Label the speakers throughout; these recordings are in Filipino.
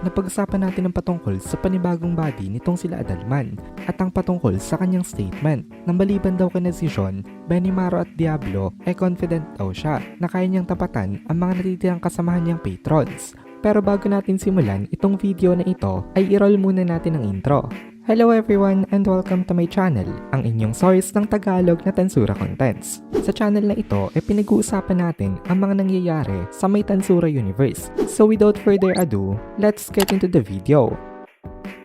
Speaker 1: napag-usapan natin ang patungkol sa panibagong body nitong sila Adalman at ang patungkol sa kanyang statement na maliban daw kay Decision, Benimaru at Diablo ay confident daw siya na kaya niyang tapatan ang mga natitirang kasamahan niyang patrons. Pero bago natin simulan itong video na ito ay i-roll muna natin ang intro. Hello everyone and welcome to my channel, ang inyong source ng Tagalog na Tansura Contents. Sa channel na ito ay pinag-uusapan natin ang mga nangyayari sa may Tansura universe. So without further ado, let's get into the video.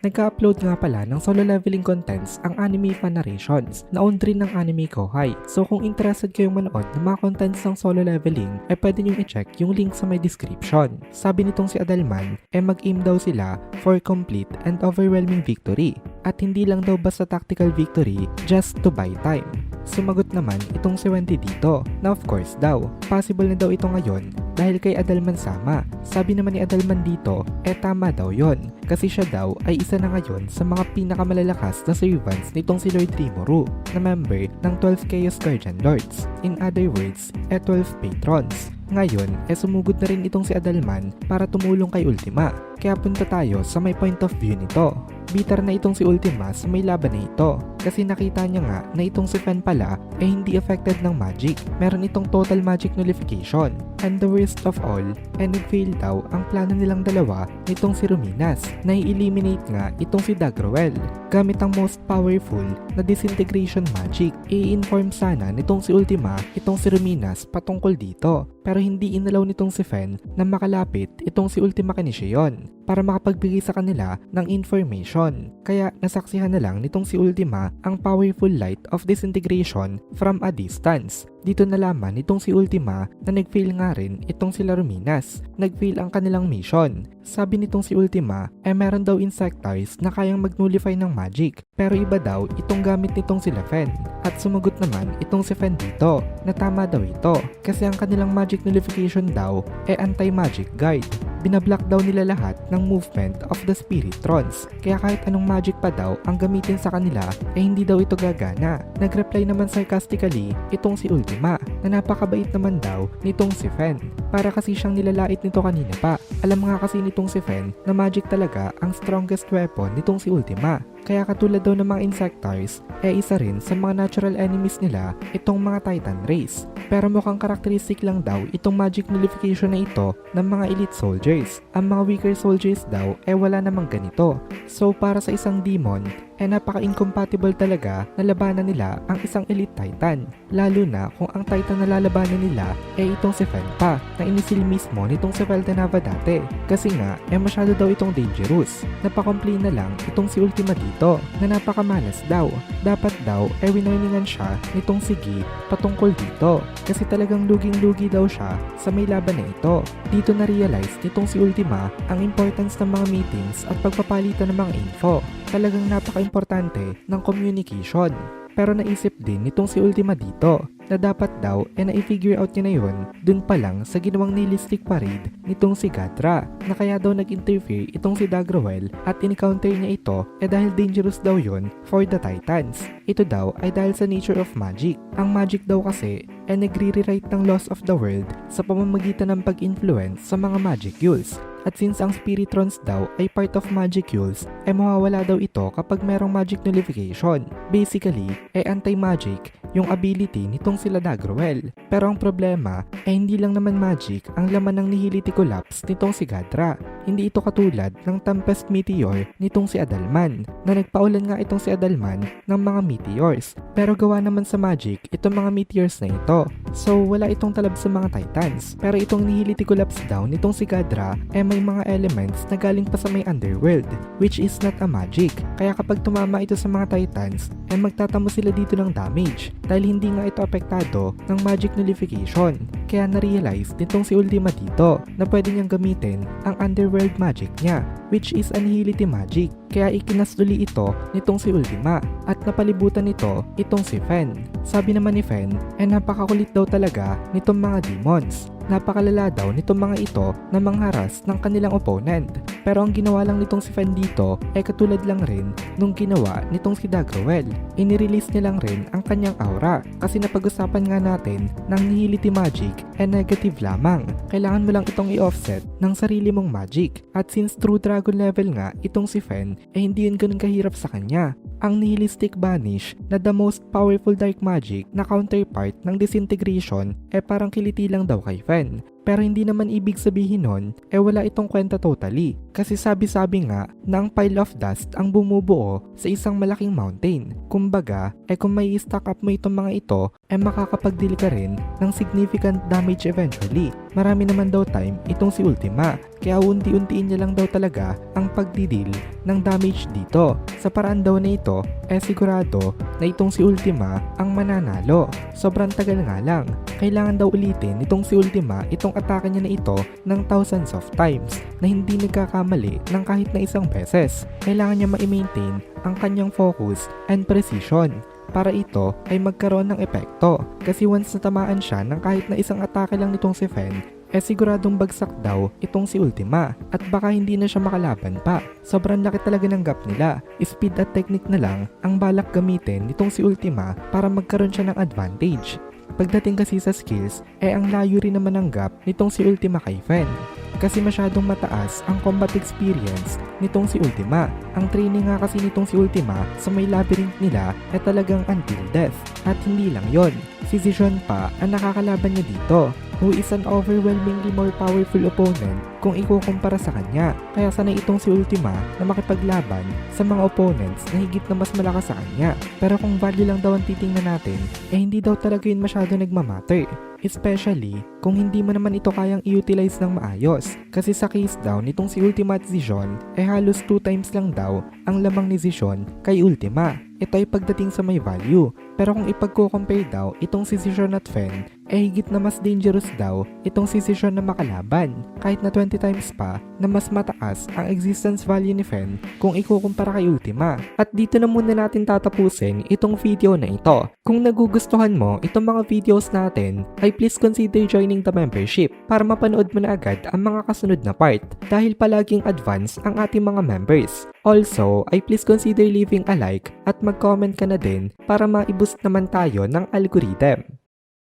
Speaker 1: Nagka-upload nga pala ng solo leveling contents ang Anime Fan Narrations na owned rin ng Anime Kohai. So kung interested kayong manood ng mga contents ng solo leveling ay pwede nyo i-check yung link sa my description. Sabi nitong si Adalman ay mag-aim daw sila for complete and overwhelming victory. At hindi lang daw basta tactical victory just to buy time. Sumagot naman itong si Wendy dito na of course daw, possible na daw ito ngayon dahil kay Adalman sama. Sabi naman ni Adalman dito, tama daw yon kasi siya daw ay isa na ngayon sa mga pinakamalalakas na servants nitong si Lord Rimuru na member ng 12 Chaos Guardian Lords. In other words, 12 patrons. Ngayon, sumugod na rin itong si Adalman para tumulong kay Ultima. Kaya punta tayo sa may point of view nito. Bitter na itong si Ultima sa may laban na ito kasi nakita niya nga na itong si Fen pala ay hindi affected ng magic. Meron itong total magic nullification. And the worst of all, nag-fail daw ang plano nilang dalawa nitong si Ruminas na i-eliminate nga itong si Dagrowel gamit ang most powerful na disintegration magic. I-inform sana nitong si Ultima itong si Ruminas patungkol dito pero hindi inalaw nitong si Fen na makalapit itong si Ultima Kinishion para makapagbigay sa kanila ng information. Kaya nasaksihan na lang nitong si Ultima ang powerful light of disintegration from a distance. Dito nalaman nitong si Ultima na nag-fail nga rin itong sila Ruminas. Nag-fail ang kanilang mission. Sabi nitong si Ultima meron daw insectoids na kayang mag-nullify ng magic. Pero iba daw itong gamit nitong sila Fen. At sumagot naman itong si Fen dito na tama daw ito kasi ang kanilang magic nullification daw anti-magic guide. Binablock daw nila lahat ng movement of the Spiritrons. Kaya kahit anong magic pa daw ang gamitin sa kanila hindi daw ito gagana. Nag-reply naman sarcastically itong si Ultima na napakabait naman daw nitong si Fen. Para kasi siyang nilalait nito kanina pa. Alam nga kasi nitong si Fen na magic talaga ang strongest weapon nitong si Ultima. Kaya katulad daw ng mga insectoids, isa rin sa mga natural enemies nila itong mga Titan race. Pero mukhang karakteristik lang daw itong magic nullification na ito ng mga elite soldiers. Ang mga weaker soldiers daw wala namang ganito. So para sa isang demon, napaka-incompatible talaga na labanan nila ang isang elite titan. Lalo na kung ang titan na lalabanan nila itong si Fen pa na inisil mismo nitong si Veltenava dati. Kasi nga masyado daw itong dangerous. Napaka-complain na lang itong si Ultima dito na napakamalas daw. Dapat daw winoiningan siya nitong si Gi patungkol dito. Kasi talagang luging-lugi daw siya sa may laban na ito. Dito na-realize nitong si Ultima ang importance ng mga meetings at pagpapalitan ng mga info. Talagang napaka-importante ng communication. Pero naisip din nitong si Ultima dito na dapat daw na-figure out niya na yun dun pa lang sa ginawang nihilistic parade nitong si Gadra na kaya daw nag-interfere itong si Dagrowel at in-counter niya ito dahil dangerous daw yun for the Titans. Ito daw ay dahil sa nature of magic. Ang magic daw kasi nagre-rewrite ng laws of the world sa pamamagitan ng pag-influence sa mga magicules. At since ang Spiritrons daw ay part of magicules, mawawala daw ito kapag merong magic nullification. Basically, anti-magic yung ability nitong sila Dagrowel. Pero ang problema hindi lang naman magic ang laman ng Nihility Collapse nitong si Gadra. Hindi ito katulad ng Tempest Meteor nitong si Adalman na nagpaulan nga itong si Adalman ng mga meteors. Pero gawa naman sa magic itong mga meteors na ito. So wala itong talab sa mga Titans. Pero itong Nihility Collapse daw nitong si Gadra may mga elements na galing pa sa may underworld which is not a magic. Kaya kapag tumama ito sa mga Titans magtatamo sila dito ng damage dahil hindi nga ito apektado ng magic nullification. Kaya na-realize nitong si Ultima dito na pwede niyang gamitin ang underworld magic niya which is Annihility magic. Kaya ikinasduli ito nitong si Ultima at napalibutan nito itong si Fen. Sabi naman ni Fen napakakulit daw talaga nitong mga demons. Napakalala daw nitong mga ito na mangharas ng kanilang opponent. Pero ang ginawa lang nitong si Fen dito ay katulad lang rin nung ginawa nitong si Dagrawell. Inirelease niya lang rin ang kanyang aura kasi napag-usapan nga natin ng nihility magic ay negative lamang. Kailangan mo lang itong i-offset ng sarili mong magic. At since true dragon level nga itong si Fen ay hindi yun ganun kahirap sa kanya. Ang nihilistic banish na the most powerful dark magic na counterpart ng disintegration ay parang kiliti lang daw kay Fen. Pero hindi naman ibig sabihin nun, wala itong kwenta totally. Kasi sabi-sabi nga na ang pile of dust ang bumubuo sa isang malaking mountain. Kumbaga, kung may stack up mo itong mga ito, makakapag-deal ka rin ng significant damage eventually. Marami naman daw time itong si Ultima, kaya unti-untiin niya lang daw talaga ang pagdidil ng damage dito. Sa paraan daw na ito, sigurado na itong si Ultima ang mananalo. Sobrang tagal nga lang. Kailangan daw ulitin itong si Ultima itong atake niya na ito ng thousands of times na hindi nagkakamali ng kahit na isang beses. Kailangan niya ma-maintain ang kanyang focus and precision para ito ay magkaroon ng epekto. Kasi once natamaan siya ng kahit na isang atake lang nitong si Fen, siguradong bagsak daw itong si Ultima at baka hindi na siya makalaban pa. Sobrang laki talaga ng gap nila. Speed at technique na lang ang balak gamitin nitong si Ultima para magkaroon siya ng advantage. Pagdating kasi sa skills, ang layo rin naman ng gap nitong si Ultima kay Fen. Kasi masyadong mataas ang combat experience nitong si Ultima. Ang training nga kasi nitong si Ultima sa may labyrinth nila ay talagang until death. At hindi lang yon, si Zijon pa ang nakakalaban niya dito, who is an overwhelmingly more powerful opponent kung ikukumpara sa kanya. Kaya sanay itong si Ultima na makipaglaban sa mga opponents na higit na mas malakas sa kanya. Pero kung value lang daw ang titingnan natin, hindi daw talaga yun masyado nagmamatter. Especially kung hindi mo naman ito kayang i-utilize ng maayos. Kasi sa case daw nitong si Ultima at Zijon halos 2 times lang daw ang lamang ni Zijon kay Ultima. Ito ay pagdating sa may value. Pero kung ipagko-compare daw itong si Zijon at Fen, higit na mas dangerous daw itong si Zijon na makalaban. Kahit na 20 times pa na mas mataas ang existence value ni Fen kung ikukumpara kay Ultima. At dito na muna natin tatapusin itong video na ito. Kung nagugustuhan mo itong mga videos natin, ay please consider joining the membership para mapanood mo na agad ang mga kasunod na part dahil palaging advance ang ating mga members. Also, ay please consider leaving a like at mag-comment ka na din para ma-boost naman tayo ng algorithm.